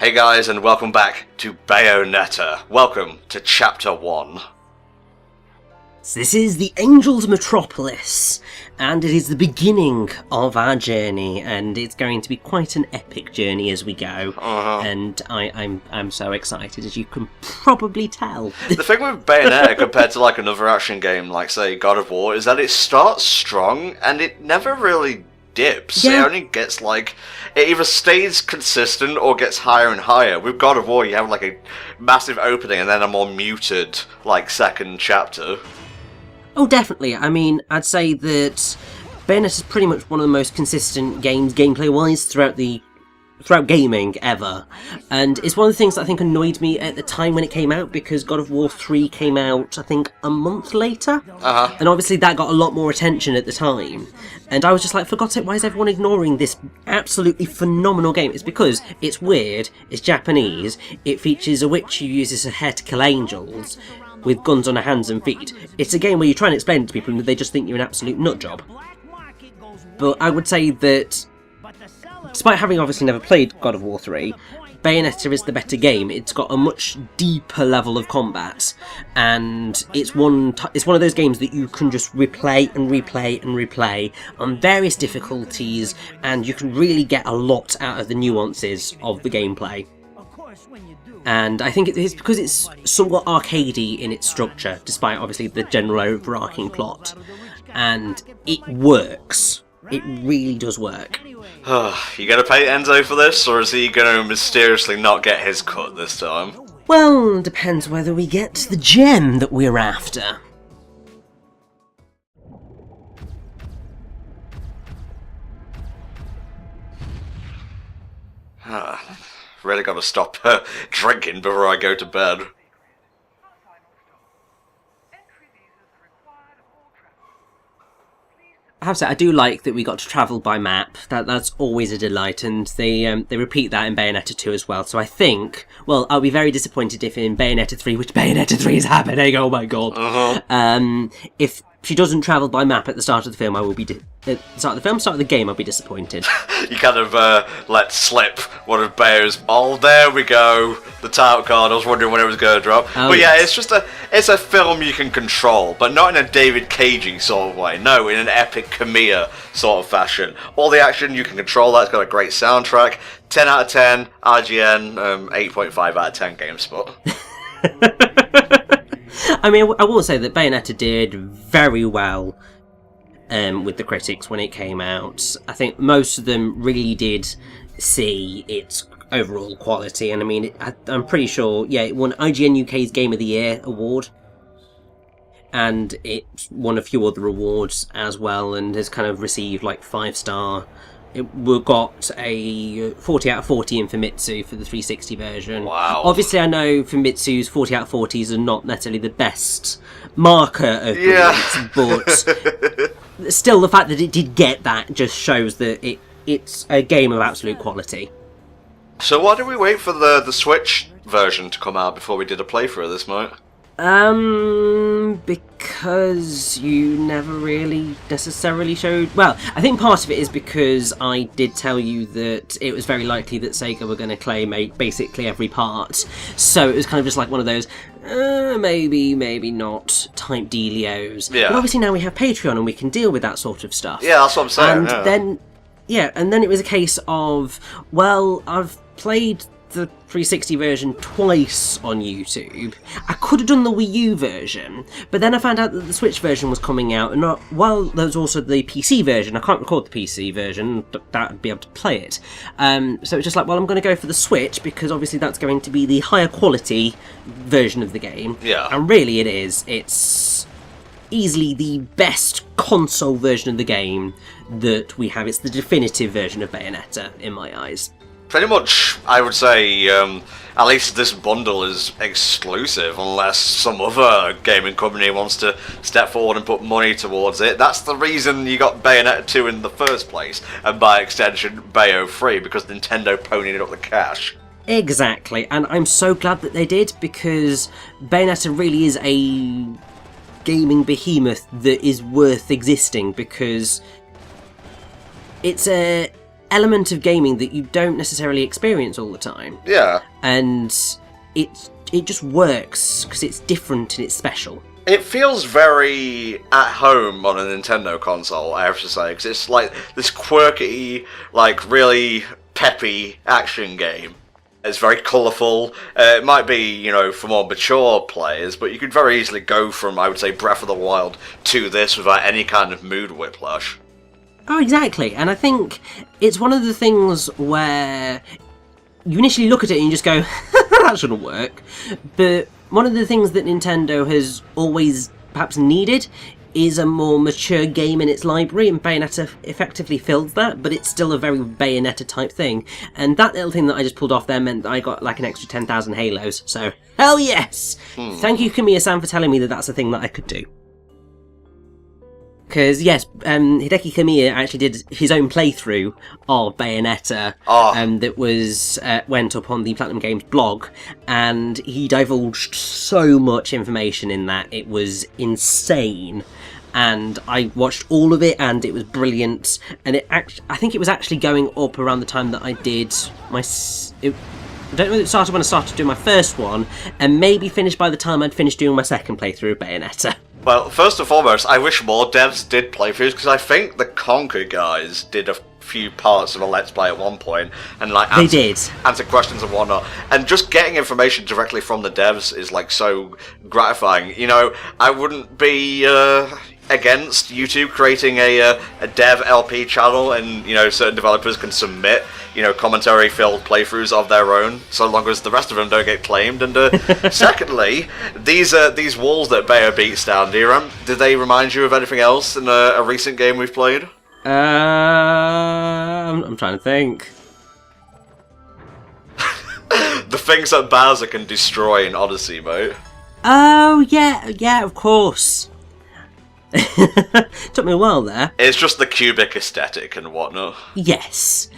Hey guys, and welcome back to Bayonetta. Welcome to Chapter 1. So this is the Angels Metropolis, and it is the beginning of our journey, and it's going to be quite an epic journey as we go. And I'm so excited, as you can probably tell. The thing with Bayonetta compared to like another action game, like say God of War, is that it starts strong and it never really dips. Yeah. It only gets like, it either stays consistent or gets higher and higher. With God of War, you have like a massive opening and then a more muted like second chapter. Oh, definitely. I mean, I'd say that Bayonetta is pretty much one of the most consistent games, gameplay-wise, throughout gaming ever. And it's one of the things that I think annoyed me at the time when it came out, because God of War 3 came out, I think, a month later. And obviously that got a lot more attention at the time. And I was just like, for God's sake, why is everyone ignoring this absolutely phenomenal game? It's because it's weird, it's Japanese, it features a witch who uses her hair to kill angels, with guns on her hands and feet. It's a game where you try and explain it to people and they just think you're an absolute nutjob. But I would say that, despite having obviously never played God of War 3, Bayonetta is the better game. It's got a much deeper level of combat, and it's one of those games that you can just replay and replay and replay on various difficulties, and you can really get a lot out of the nuances of the gameplay. And I think it's because it's somewhat arcadey in its structure, despite obviously the general overarching plot. And it works. It really does work. You gonna pay Enzo for this, or is he gonna mysteriously not get his cut this time? Well, depends whether we get the gem that we're after. Really gotta stop drinking before I go to bed. I have to say, I do like that we got to travel by map. That's always a delight, and they repeat that in Bayonetta 2 as well. So I think, well, I'll be very disappointed if in Bayonetta 3, which Bayonetta 3 is happening, oh my god. If she doesn't travel by map at the start of the film, I will be start of the game, I'll be disappointed. You kind of let slip one of Bayo's. Oh, there we go. The title card. I was wondering when it was going to drop. But yeah, yes. it's a film you can control, but not in a David Cagey sort of way. No, in an epic Kamiya sort of fashion. All the action you can control. That's got a great soundtrack. 10 out of 10. IGN. 8.5 out of 10 GameSpot. I mean, I will say that Bayonetta did very well with the critics when it came out. I think most of them really did see its overall quality, and I mean, I'm pretty sure, yeah, it won IGN UK's Game of the Year award, and it won a few other awards as well, and has kind of received like 5-star. It got a 40 out of 40 in Famitsu for the 360 version. Wow. Obviously, I know Famitsu's 40 out of 40s are not necessarily the best marker of brilliance, but still, the fact that it did get that just shows that it's a game of absolute quality. So why did we wait for the Switch version to come out before we did a playthrough of this, mate? Because you never really necessarily showed... Well, I think part of it is because I did tell you that it was very likely that Sega were going to claim basically every part. So it was kind of just like one of those, maybe, maybe not type dealios. Yeah. But obviously now we have Patreon and we can deal with that sort of stuff. Yeah, that's what I'm saying. And then it was a case of, well, I've played the 360 version twice on YouTube. I could have done the Wii U version, but then I found out that the Switch version was coming out, and while there's also the PC version, I can't record the PC version, that I'd be able to play it. So it's just like, well, I'm going to go for the Switch, because obviously that's going to be the higher quality version of the game. Yeah. And really it is. It's easily the best console version of the game that we have. It's the definitive version of Bayonetta, in my eyes. Pretty much, I would say, at least this bundle is exclusive, unless some other gaming company wants to step forward and put money towards it. That's the reason you got Bayonetta 2 in the first place, and by extension, Bayo 3, because Nintendo ponied up the cash. Exactly, and I'm so glad that they did, because Bayonetta really is a gaming behemoth that is worth existing, because it's a element of gaming that you don't necessarily experience all the time. Yeah. And it just works because it's different and it's special. It feels very at home on a Nintendo console, I have to say, because it's like this quirky, like really peppy action game. It's very colourful. It might be, for more mature players, but you could very easily go from, I would say, Breath of the Wild to this without any kind of mood whiplash. Oh, exactly. And I think it's one of the things where you initially look at it and you just go, that shouldn't work. But one of the things that Nintendo has always perhaps needed is a more mature game in its library, and Bayonetta effectively fills that, but it's still a very Bayonetta type thing. And that little thing that I just pulled off there meant that I got like an extra 10,000 Halos, so hell yes! Thank you, Kamiya-san, for telling me that that's a thing that I could do. Because, yes, Hideki Kamiya actually did his own playthrough of Bayonetta that was went up on the Platinum Games blog, and he divulged so much information in that. It was insane. And I watched all of it, and it was brilliant. And I think it was actually going up around the time that I did my... I don't know if it started when I started doing my first one, and maybe finished by the time I'd finished doing my second playthrough of Bayonetta. Well, first and foremost, I wish more devs did playthroughs, because I think the Conker guys did a few parts of a Let's Play at one point, and answer questions and whatnot, and just getting information directly from the devs is like so gratifying. I wouldn't be against YouTube creating a dev LP channel, and certain developers can submit commentary filled playthroughs of their own, so long as the rest of them don't get claimed. And secondly, these walls that Bayo beats down, do they remind you of anything else in a recent game we've played? I'm trying to think. The things that Bowser can destroy in Odyssey, mate. Oh, yeah, of course. Took me a while there. It's just the cubic aesthetic and whatnot. Yes.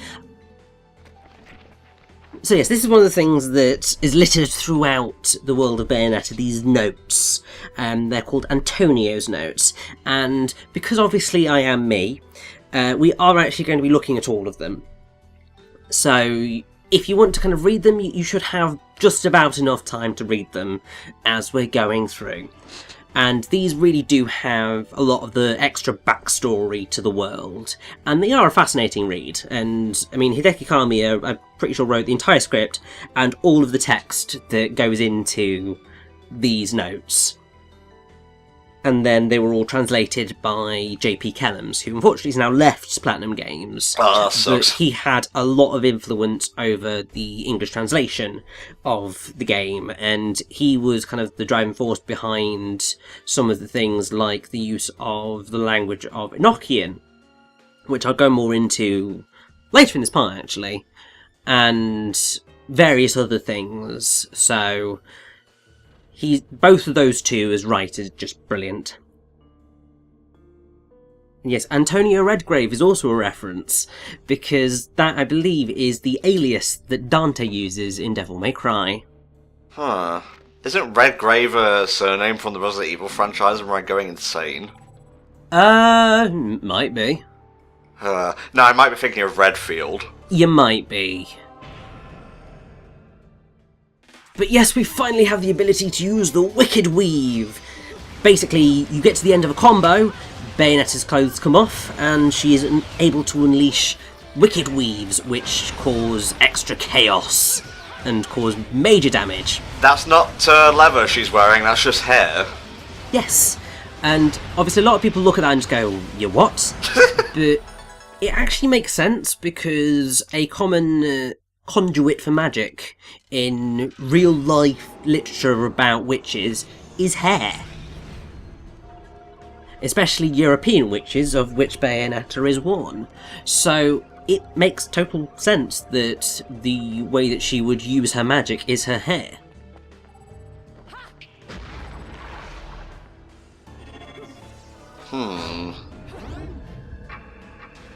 So yes, this is one of the things that is littered throughout the world of Bayonetta, these notes. They're called Antonio's notes. And because obviously I am me, we are actually going to be looking at all of them. So if you want to kind of read them, you should have just about enough time to read them as we're going through. And these really do have a lot of the extra backstory to the world. And they are a fascinating read. And, I mean, Hideki Kamiya, I'm pretty sure, wrote the entire script and all of the text that goes into these notes. And then they were all translated by J.P. Kellums, who unfortunately has now left Platinum Games. Oh, that sucks. But he had a lot of influence over the English translation of the game, and he was kind of the driving force behind some of the things like the use of the language of Enochian, which I'll go more into later in this part, actually, and various other things. So both of those two as writers, just brilliant. Yes, Antonio Redgrave is also a reference, because that, I believe, is the alias that Dante uses in Devil May Cry. Huh. Isn't Redgrave a surname from the Resident Evil franchise, and am I going insane? Might be. No, I might be thinking of Redfield. You might be. But yes, we finally have the ability to use the Wicked Weave. Basically, you get to the end of a combo, Bayonetta's clothes come off, and she is able to unleash Wicked Weaves, which cause extra chaos and cause major damage. That's not leather she's wearing, that's just hair. Yes, and obviously a lot of people look at that and just go, "You what?" But it actually makes sense, because a common conduit for magic in real life literature about witches is hair. Especially European witches, of which Bayonetta is one. So it makes total sense that the way that she would use her magic is her hair.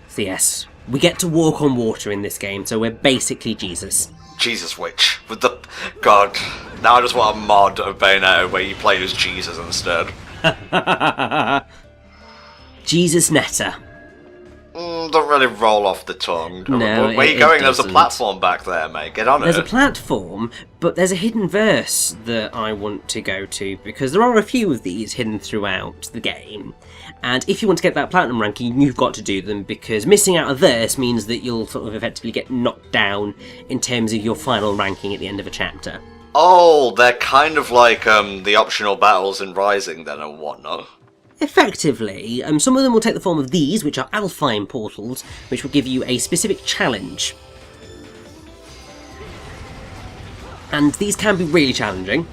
So yes, we get to walk on water in this game, so we're basically Jesus. Jesus Witch. With the... God. Now I just want a mod of Bayonetta where you play as Jesus instead. Jesus Netta. don't really roll off the tongue. No, where are you it going? There's a doesn't. platform back there, mate. Get on There's it. a platform, but there's a hidden verse that I want to go to, because there are a few of these hidden throughout the game. And if you want to get that platinum ranking, you've got to do them, because missing out a verse means that you'll sort of effectively get knocked down in terms of your final ranking at the end of a chapter. Oh, they're kind of like the optional battles in Rising then and whatnot. Effectively, some of them will take the form of these, which are Alfheim portals, which will give you a specific challenge. And these can be really challenging,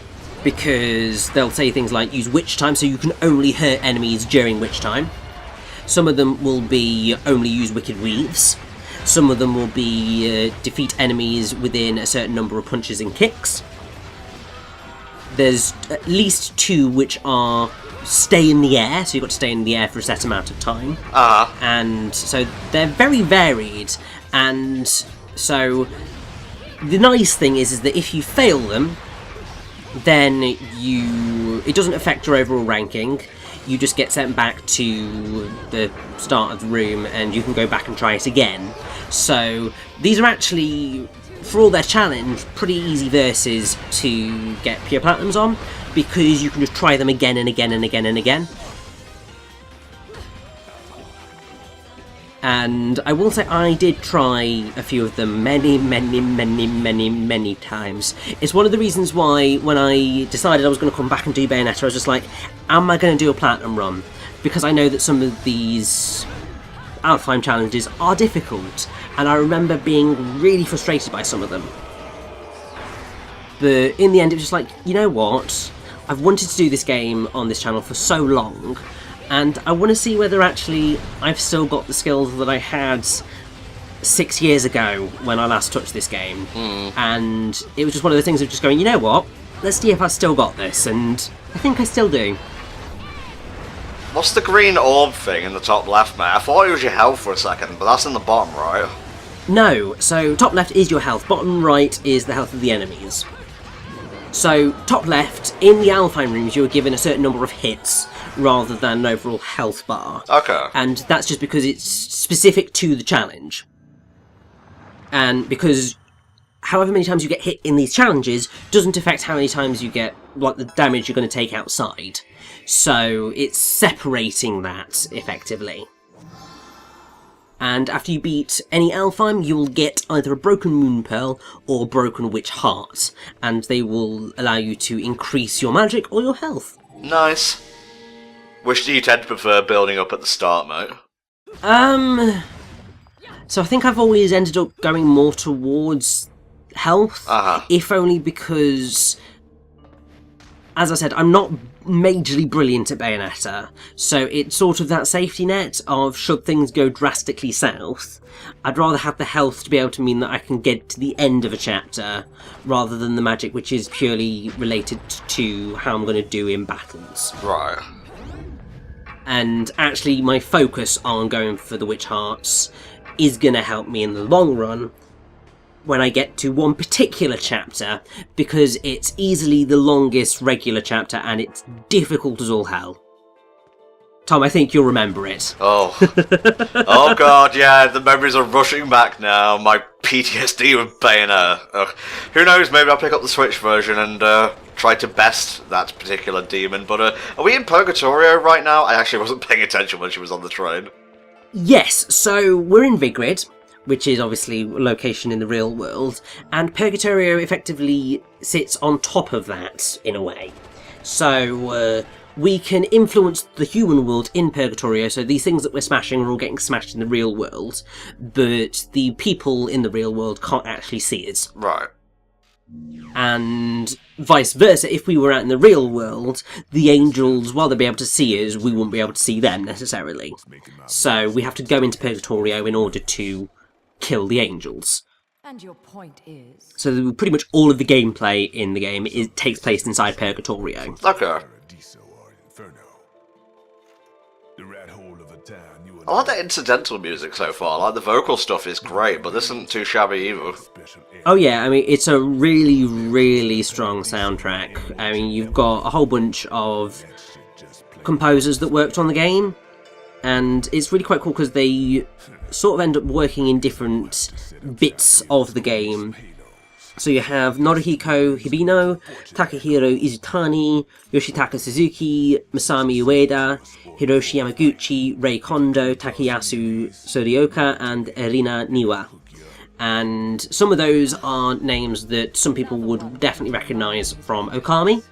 because they'll say things like use witch time, so you can only hurt enemies during witch time. Some of them will be only use wicked weaves. Some of them will be defeat enemies within a certain number of punches and kicks. There's at least 2 which are stay in the air, so you've got to stay in the air for a set amount of time. And so they're very varied, and so the nice thing is that if you fail them, then it doesn't affect your overall ranking. You just get sent back to the start of the room and you can go back and try it again. So these are actually, for all their challenge, pretty easy verses to get pure platinums on, because you can just try them again and again and again and again. And I will say I did try a few of them many times. It's one of the reasons why when I decided I was going to come back and do Bayonetta, I was just like, am I going to do a platinum run? Because I know that some of these Alfheim challenges are difficult, and I remember being really frustrated by some of them. But in the end it was just like, you know what? I've wanted to do this game on this channel for so long, and I want to see whether actually I've still got the skills that I had 6 years ago when I last touched this game. And it was just one of the things of just going, you know what, let's see if I've still got this, and I think I still do. What's the green orb thing in the top left, mate? I thought it was your health for a second, but that's in the bottom right. No, so top left is your health, bottom right is the health of the enemies. So, top left, in the Alfheim rooms, you are given a certain number of hits, rather than an overall health bar. Okay. And that's just because it's specific to the challenge. And because however many times you get hit in these challenges doesn't affect how many times you get, like, the damage you're going to take outside. So, it's separating that, effectively. And after you beat any Alfheim, you will get either a Broken Moon Pearl or Broken Witch Heart, and they will allow you to increase your magic or your health. Nice. Which do you tend to prefer building up at the start, mate? So I think I've always ended up going more towards health, if only because, as I said, I'm not majorly brilliant at Bayonetta, so it's sort of that safety net of should things go drastically south, I'd rather have the health to be able to mean that I can get to the end of a chapter, rather than the magic which is purely related to how I'm going to do in battles. Right. And actually my focus on going for the Witch Hearts is going to help me in the long run when I get to one particular chapter, because it's easily the longest regular chapter and it's difficult as all hell. Tom, I think you'll remember it. Oh. Oh god, yeah, the memories are rushing back now. My PTSD with Bayonetta. Ugh. Who knows, maybe I'll pick up the Switch version and try to best that particular demon. But are we in Purgatorio right now? I actually wasn't paying attention when she was on the train. Yes, so we're in Vigrid, which is obviously a location in the real world, and Purgatorio effectively sits on top of that, in a way. So, we can influence the human world in Purgatorio, so these things that we're smashing are all getting smashed in the real world, but the people in the real world can't actually see us. Right. And vice versa, if we were out in the real world, the angels, while they'd be able to see us, we wouldn't be able to see them, necessarily. So we have to go into Purgatorio in order to kill the angels. And your point is? So pretty much all of the gameplay in the game takes place inside Purgatorio. Okay. I like the incidental music so far. Like, the vocal stuff is great, but this isn't too shabby either. Oh yeah, I mean, it's a really, really strong soundtrack. I mean, you've got a whole bunch of composers that worked on the game, and it's really quite cool because they sort of end up working in different bits of the game. So you have Norihiko Hibino, Takahiro Izutani, Yoshitaka Suzuki, Masami Ueda, Hiroshi Yamaguchi, Rei Kondo, Takayasu Sorioka, and Erina Niwa. And some of those are names that some people would definitely recognise from Okami.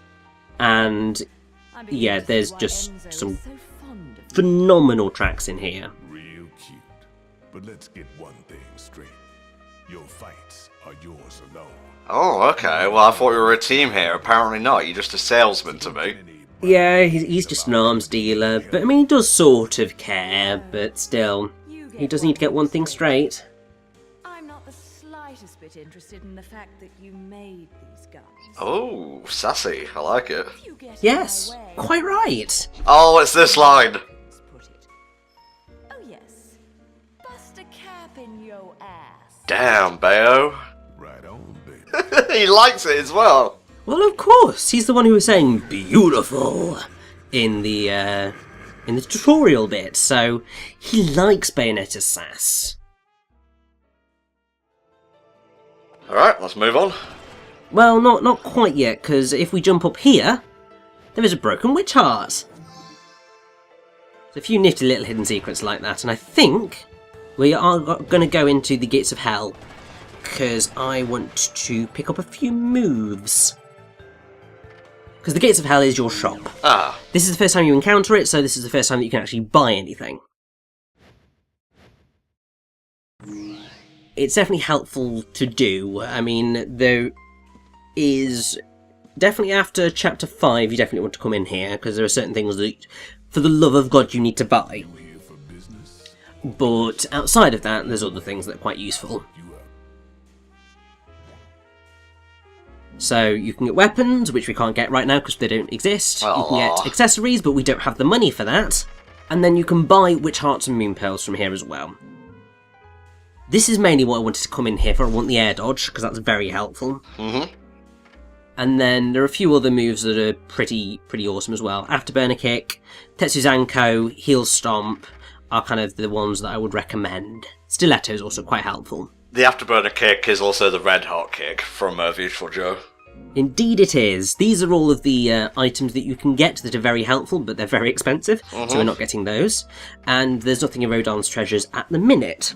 And yeah, there's just some phenomenal tracks in here. Real cute. But let's get one thing straight. Your fights are yours alone. Oh, okay. Well, I thought we were a team here. Apparently not. You're just a salesman to me. Yeah, he's just an arms dealer, but I mean, he does sort of care, but still, he does need to get one thing straight. I'm not the slightest bit interested in the fact that you made these guns. Oh, sassy. I like it. If you get in Yes, my way, quite right. Oh, it's this line. let's put it. Oh yes, bust a cap in your ass. Damn, Bayo. Right on, baby. He likes it as well. Well, of course, he's the one who was saying "beautiful" in the tutorial bit, so he likes Bayonetta's sass. Alright, let's move on. Well, not quite yet, because if we jump up here, there is a broken witch heart. There's a few nifty little hidden secrets like that, and I think we are going to go into the Gates of Hell, because I want to pick up a few moves. Because the Gates of Hell is your shop. Ah, This is the first time you encounter it, so this is the first time that you can actually buy anything. It's definitely helpful to do. I mean, there is definitely after chapter 5 you definitely want to come in here, because there are certain things that, for the love of God, you need to buy. Here for business. But outside of that, there's other things that are quite useful. So you can get weapons, which we can't get right now because they don't exist. You can Aw. get accessories, but we don't have the money for that. And then you can buy witch hearts and moon pearls from here as well. This is mainly what I wanted to come in here for. I want the air dodge, because that's very helpful. And then there are a few other moves that are pretty awesome as well. Afterburner Kick, Tetsuzanko, Heel Stomp are kind of the ones that I would recommend. Stiletto is also quite helpful. the Afterburner kick is also the Red Hot kick from Beautiful Joe. Indeed it is. These are all of the items that you can get that are very helpful, but they're very expensive, so we're not getting those. And there's nothing in Rodan's Treasures at the minute.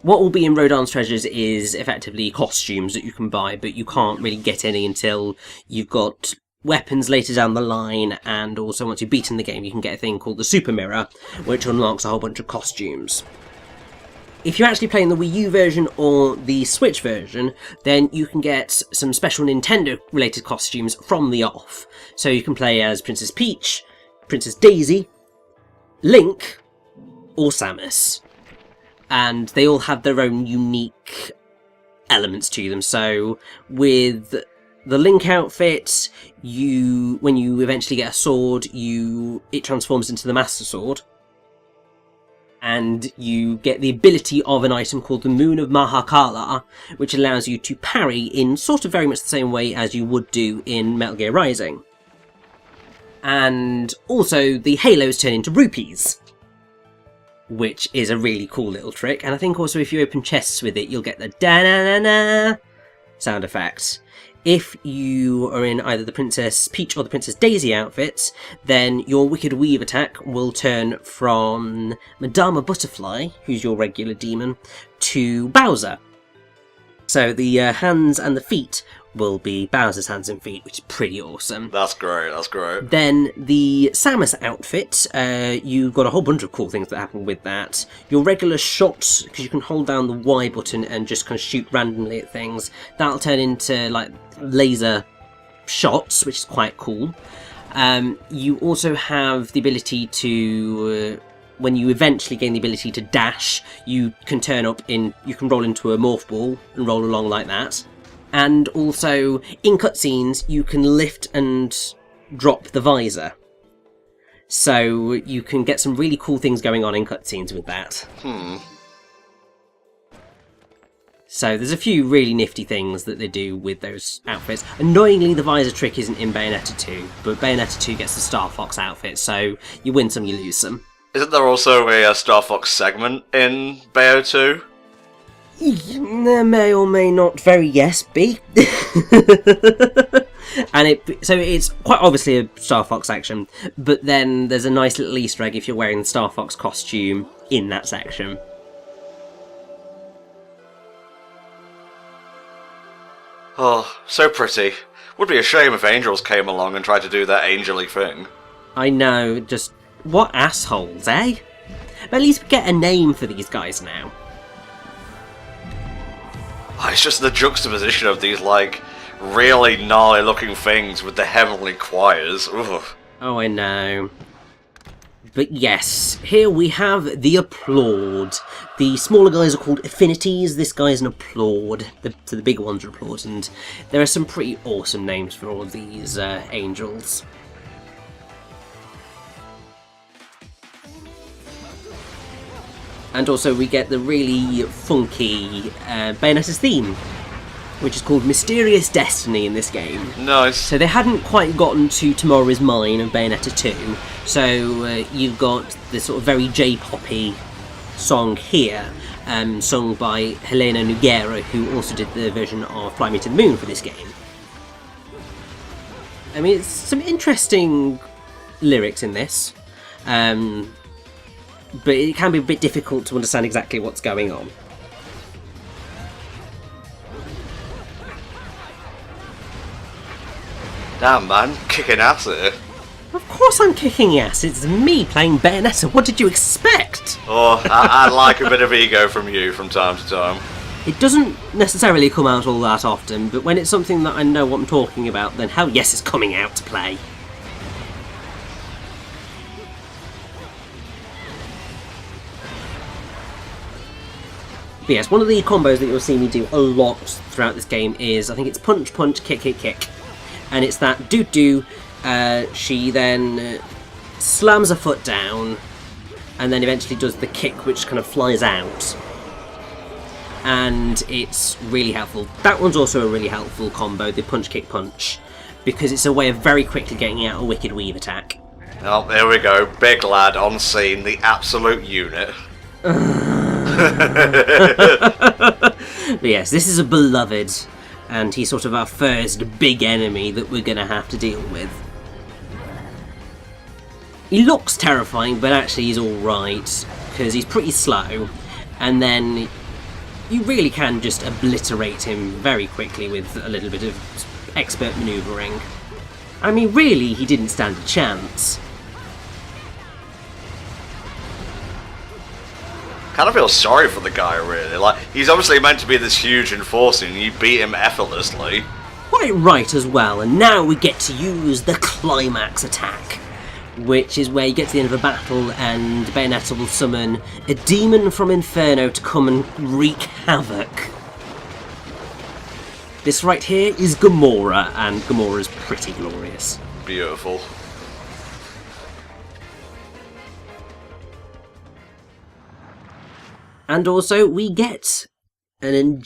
What will be in Rodan's Treasures is effectively costumes that you can buy, but you can't really get any until you've got weapons later down the line, and also once you've beaten the game you can get a thing called the Super Mirror, which unlocks a whole bunch of costumes. If you're actually playing the Wii U version or the Switch version, then you can get some special Nintendo-related costumes from the off. So you can play as Princess Peach, Princess Daisy, Link, or Samus. And they all have their own unique elements to them. So with the Link outfit, when you eventually get a sword, it transforms into the Master Sword. And you get the ability of an item called the Moon of Mahakala, which allows you to parry in sort of very much the same way as you would do in Metal Gear Rising. And also the halos turn into rupees, which is a really cool little trick. And I think also if you open chests with it, you'll get the da-na-na-na sound effect. If you are in either the Princess Peach or the Princess Daisy outfits, then your Wicked Weave attack will turn from Madama Butterfly, who's your regular demon, to Bowser. So the hands and the feet will be Bowser's hands and feet, which is pretty awesome. That's great, that's great. Then the Samus outfit, you've got a whole bunch of cool things that happen with that. Your regular shots, because you can hold down the Y button and just kind of shoot randomly at things, that'll turn into like laser shots, which is quite cool. You also have the ability to, when you eventually gain the ability to dash, you can roll into a morph ball and roll along like that. And also, in cutscenes, you can lift and drop the visor. So you can get some really cool things going on in cutscenes with that. So there's a few really nifty things that they do with those outfits. Annoyingly, the visor trick isn't in Bayonetta 2, but Bayonetta 2 gets the Star Fox outfit, so you win some, you lose some. Isn't there also a Star Fox segment in Bayo 2? There may or may not very yes be. And so it's quite obviously a Star Fox section, but then there's a nice little Easter egg if you're wearing the Star Fox costume in that section. Oh, so pretty. Would be a shame if angels came along and tried to do that angel-y thing. I know, just what assholes, eh? But at least we get a name for these guys now. Oh, it's just the juxtaposition of these, like, really gnarly looking things with the heavenly choirs. Ugh. Oh, I know. But yes, here we have the Applaud. The smaller guys are called Affinities, this guy's an Applaud. So the bigger ones are Applaud, and there are some pretty awesome names for all of these angels. And also we get the really funky Bayonetta's theme, which is called Mysterious Destiny in this game. Nice. So they hadn't quite gotten to Tomorrow Is Mine of Bayonetta 2, so you've got this sort of very J-poppy song here, sung by Helena Nogueira, who also did the version of Fly Me to the Moon for this game. I mean, it's some interesting lyrics in this, but it can be a bit difficult to understand exactly what's going on. Damn, man, kicking ass here. Of course I'm kicking ass, it's me playing Bayonetta, what did you expect? Oh, I like a bit of ego from you from time to time. It doesn't necessarily come out all that often, but when it's something that I know what I'm talking about, then hell yes, it's coming out to play. But yes, one of the combos that you'll see me do a lot throughout this game is, I think it's punch, punch, kick, kick, kick. And it's that doo-doo, she then slams her foot down, and then eventually does the kick which kind of flies out. And it's really helpful. That one's also a really helpful combo, the punch, kick, punch, because it's a way of very quickly getting out a Wicked Weave attack. Oh, there we go, big lad on scene, the absolute unit. But yes, this is a beloved, and he's sort of our first big enemy that we're going to have to deal with. He looks terrifying, but actually he's alright, because he's pretty slow, and then you really can just obliterate him very quickly with a little bit of expert manoeuvring. I mean, really, he didn't stand a chance. Kind of feel sorry for the guy, really. Like, he's obviously meant to be this huge enforcer, and you beat him effortlessly. Quite right as well, and now we get to use the climax attack, which is where you get to the end of a battle and Bayonetta will summon a demon from Inferno to come and wreak havoc. This right here is Gamora, and Gamora's pretty glorious. Beautiful. And also, we get an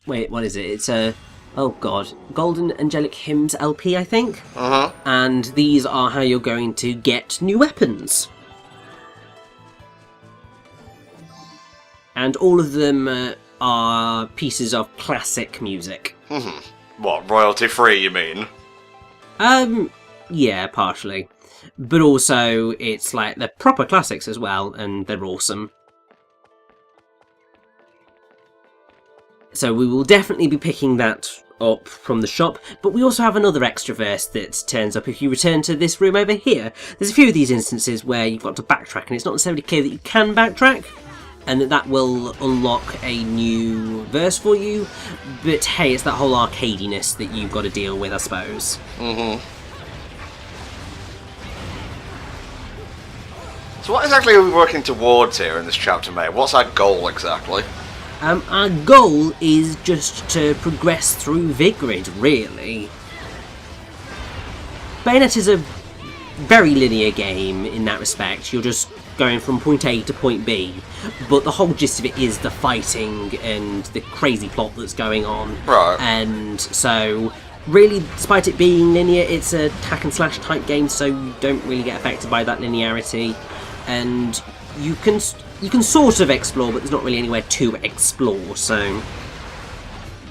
wait, what is it? It's a... oh god. Golden Angelic Hymns LP, I think? Uh-huh. And these are how you're going to get new weapons. And all of them are pieces of classic music. What, royalty-free, you mean? Yeah, partially. But also, it's like, they're proper classics as well, and they're awesome. So we will definitely be picking that up from the shop, but we also have another extra verse that turns up if you return to this room over here. There's a few of these instances where you've got to backtrack, and it's not necessarily clear that you can backtrack, and that will unlock a new verse for you, but hey, it's that whole arcadiness that you've got to deal with, I suppose. So what exactly are we working towards here in this chapter, mate? What's our goal exactly? Our goal is just to progress through Vigrid, really. Bayonetta's a very linear game in that respect. You're just going from point A to point B, but the whole gist of it is the fighting and the crazy plot that's going on. Right. And so, really, despite it being linear, it's a hack and slash type game, so you don't really get affected by that linearity. and you can sort of explore, but there's not really anywhere to explore, so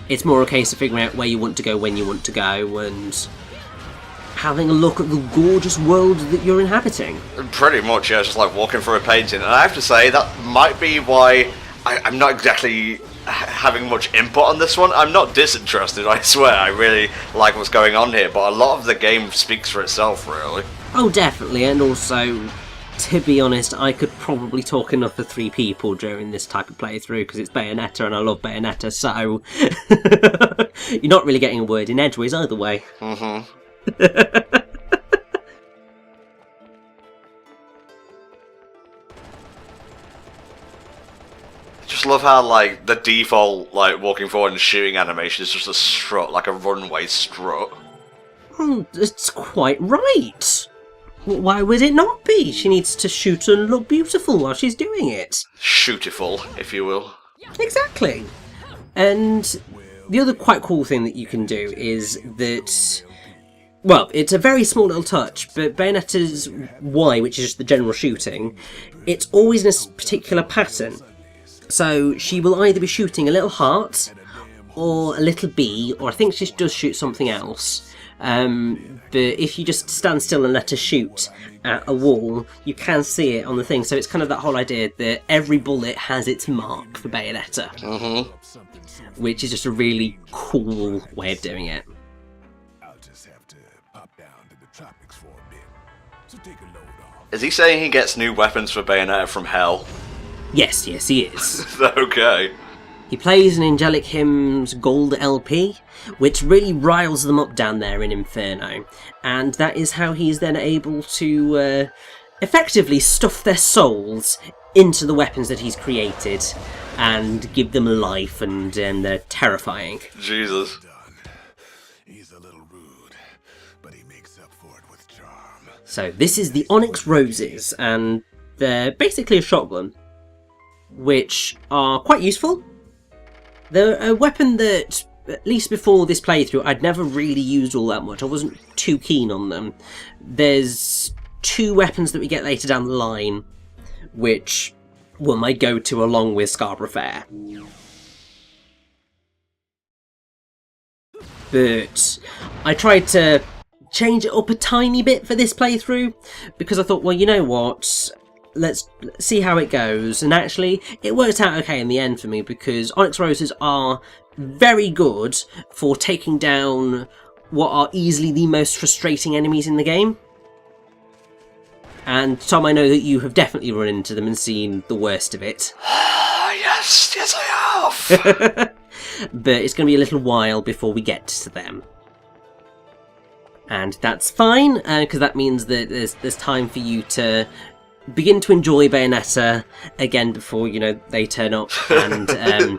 it's more a case of figuring out where you want to go, when you want to go, and having a look at the gorgeous world that you're inhabiting. Pretty much, yeah, just like walking through a painting. And I have to say, that might be why I'm not exactly having much input on this one. I'm not disinterested, I swear. I really like what's going on here, but a lot of the game speaks for itself, really. Oh, definitely, and also, to be honest, I could probably talk enough for 3 people during this type of playthrough, because it's Bayonetta and I love Bayonetta, so you're not really getting a word in edgeways either way. Mm-hmm. Just love how, like, the default, like, walking forward and shooting animation is just a strut, like a runway strut. Oh, it's quite right. Why would it not be? She needs to shoot and look beautiful while she's doing it. Shootiful, if you will. Exactly. And the other quite cool thing that you can do is that, well, it's a very small little touch, but Bayonetta's Y, which is just the general shooting, it's always in a particular pattern. So she will either be shooting a little heart, or a little bee, or I think she does shoot something else. But if you just stand still and let her shoot at a wall, you can see it on the thing. So it's kind of that whole idea that every bullet has its mark for Bayonetta. Mm-hmm. Which is just a really cool way of doing it. I'll just have to pop down to the tropics for a bit. So take a load off. Is he saying he gets new weapons for Bayonetta from hell? Yes, he is. Okay. He plays an Angelic Hymns Gold LP, which really riles them up down there in Inferno. And that is how he's then able to effectively stuff their souls into the weapons that he's created and give them life, and they're terrifying. Jesus. He's a little rude, but he makes up for it with charm. So this is the Onyx Roses, and they're basically a shotgun, which are quite useful. They're a weapon that, at least before this playthrough, I'd never really used all that much. I wasn't too keen on them. There's 2 weapons that we get later down the line, which were my go-to along with Scarborough Fair. But I tried to change it up a tiny bit for this playthrough, because I thought, well, you know what? Let's see how it goes. And actually, it worked out okay in the end for me, because Onyx Roses are very good for taking down what are easily the most frustrating enemies in the game. And Tom, I know that you have definitely run into them and seen the worst of it. yes I have! But it's going to be a little while before we get to them. And that's fine, because that means that there's time for you to begin to enjoy Bayonetta again before, you know, they turn up, and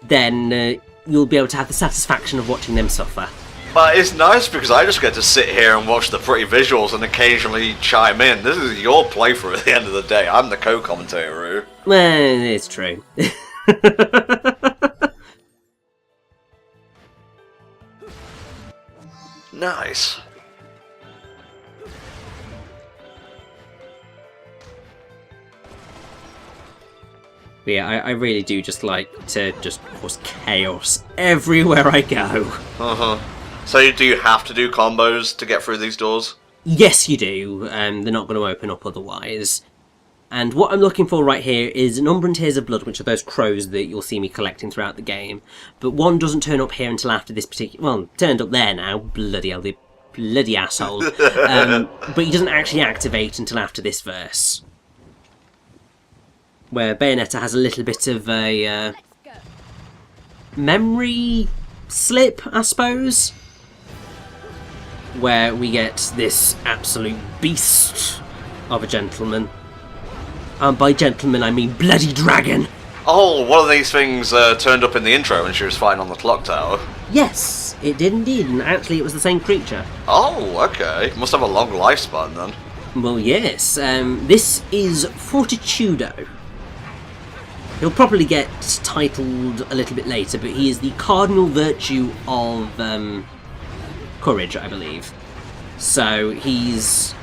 then you'll be able to have the satisfaction of watching them suffer. But it's nice because I just get to sit here and watch the pretty visuals and occasionally chime in. This is your playthrough at the end of the day. I'm the co-commentator. Well, it's true. Nice. But yeah, I really do just like to just cause chaos everywhere I go. Uh-huh. So do you have to do combos to get through these doors? Yes, you do. They're not going to open up otherwise. And what I'm looking for right here is an Umbra and Tears of Blood, which are those crows that you'll see me collecting throughout the game. But one doesn't turn up here until after this particular... Well, turned up there now. Bloody hell, the bloody asshole. But he doesn't actually activate until after this verse, where Bayonetta has a little bit of a memory slip, I suppose, where we get this absolute beast of a gentleman. And by gentleman, I mean bloody dragon. Oh, one of these things turned up in the intro when she was fighting on the clock tower. Yes, it did indeed, and actually it was the same creature. Oh, okay. Must have a long lifespan then. Well, yes. This is Fortitudo. He'll probably get titled a little bit later, but he is the cardinal virtue of courage, I believe. So he's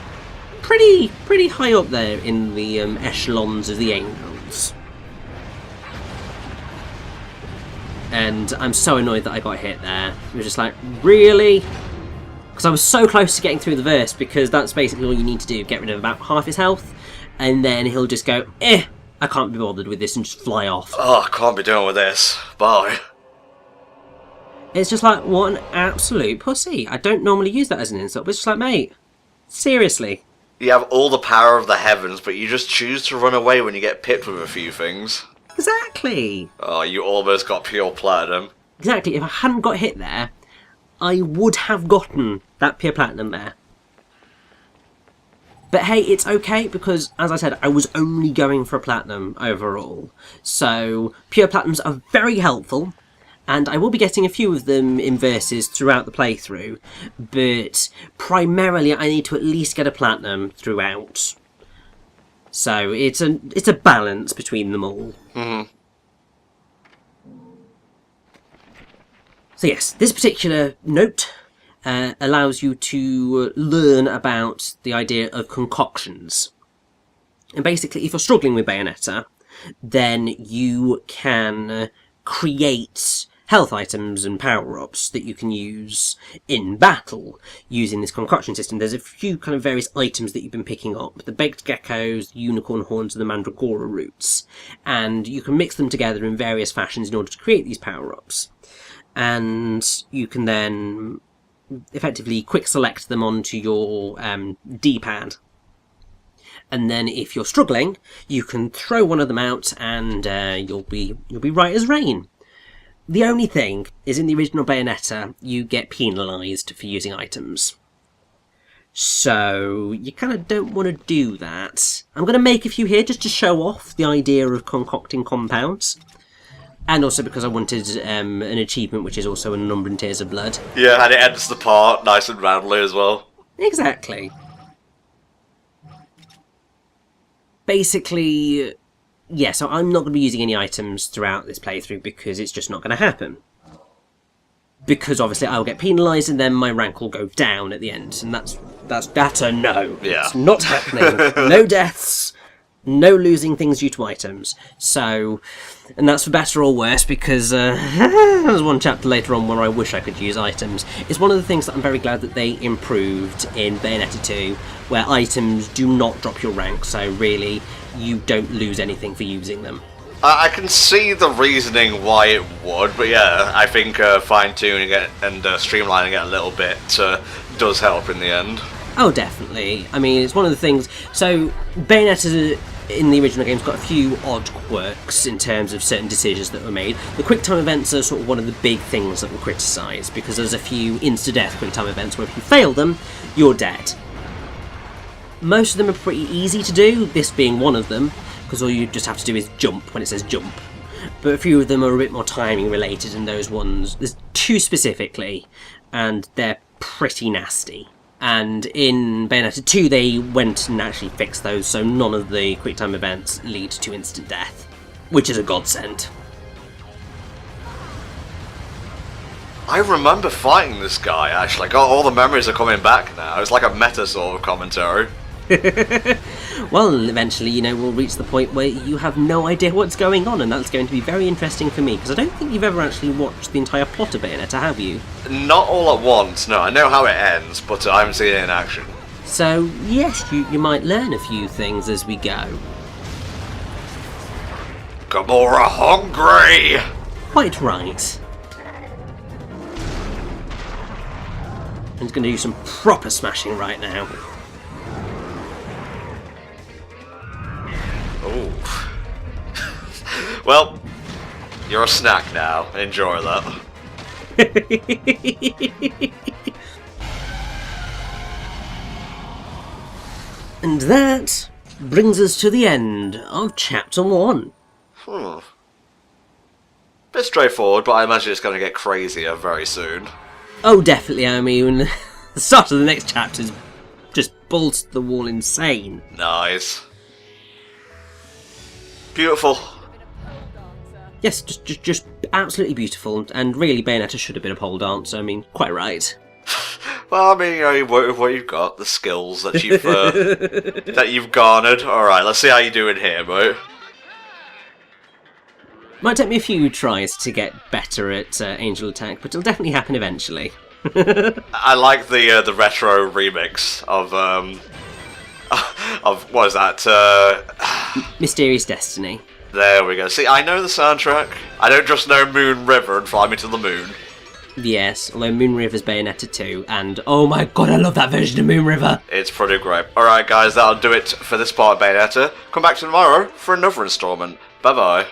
pretty high up there in the echelons of the angels. And I'm so annoyed that I got hit there. It was just like, really? Because I was so close to getting through the verse, because that's basically all you need to do, get rid of about half his health, and then he'll just go, I can't be bothered with this, and just fly off. Oh, I can't be doing with this. Bye. It's just like, what an absolute pussy. I don't normally use that as an insult, but it's just like, mate, seriously. You have all the power of the heavens, but you just choose to run away when you get pipped with a few things. Exactly. Oh, you almost got pure platinum. Exactly, if I hadn't got hit there, I would have gotten that pure platinum there. But hey, it's okay, because, as I said, I was only going for a platinum overall. So, pure platinums are very helpful, and I will be getting a few of them in verses throughout the playthrough, but primarily I need to at least get a platinum throughout. So, it's a balance between them all. Mm-hmm. So yes, this particular note allows you to learn about the idea of concoctions. And basically, if you're struggling with Bayonetta, then you can create health items and power-ups that you can use in battle using this concoction system. There's a few kind of various items that you've been picking up. The baked geckos, the unicorn horns, and the mandragora roots. And you can mix them together in various fashions in order to create these power-ups. And you can then effectively quick select them onto your D-pad. And then if you're struggling, you can throw one of them out and you'll be right as rain. The only thing is, in the original Bayonetta, you get penalised for using items. So, you kind of don't want to do that. I'm going to make a few here just to show off the idea of concocting compounds. And also because I wanted an achievement which is also a number in Tears of Blood. Yeah, and it ends the part nice and roundly as well. Exactly. Basically, yeah, so I'm not going to be using any items throughout this playthrough because it's just not going to happen. Because obviously I'll get penalised and then my rank will go down at the end. And that's a no. Yeah. It's not happening. No deaths. No losing things due to items. So, and that's for better or worse, because there's one chapter later on where I wish I could use items. It's one of the things that I'm very glad that they improved in Bayonetta 2, where items do not drop your rank, so really you don't lose anything for using them. I can see the reasoning why it would, but yeah, I think fine-tuning it and streamlining it a little bit does help in the end. Oh, definitely. I mean, it's one of the things... So, Bayonetta in the original game's got a few odd quirks in terms of certain decisions that were made. The quick-time events are sort of one of the big things that were criticised, because there's a few insta-death quick-time events where if you fail them, you're dead. Most of them are pretty easy to do, this being one of them, because all you just have to do is jump when it says jump. But a few of them are a bit more timing related, and those ones... There's two specifically, and they're pretty nasty. And in Bayonetta 2 they went and actually fixed those, so none of the quick-time events lead to instant death, which is a godsend. I remember fighting this guy, actually. All the memories are coming back now. It's like a meta sort of commentary. Well, eventually, you know, we'll reach the point where you have no idea what's going on, and that's going to be very interesting for me, because I don't think you've ever actually watched the entire plot of Bayonetta, have you? Not all at once, no. I know how it ends, but I haven't seen it in action. So, yes, you might learn a few things as we go. Gamora hungry! Quite right. I'm going to do some proper smashing right now. Ooh. Well, you're a snack now. Enjoy that. And that brings us to the end of Chapter 1. Bit straightforward, but I imagine it's going to get crazier very soon. Oh, definitely. I mean, the start of the next chapter is just balls to the wall insane. Nice. Beautiful. Yes, just absolutely beautiful. And really, Bayonetta should have been a pole dancer. I mean, quite right. Well, I mean, you know, you work with what you've got, the skills that you've that you've garnered. All right, let's see how you're doing here, mate. Might take me a few tries to get better at Angel Attack, but it'll definitely happen eventually. I like the retro remix of what is that? Mysterious Destiny. There we go. See, I know the soundtrack. I don't just know Moon River and Fly Me to the Moon. Yes, although Moon River's Bayonetta 2, and oh my god, I love that version of Moon River! It's pretty great. Alright guys, that'll do it for this part of Bayonetta. Come back tomorrow for another installment. Bye bye.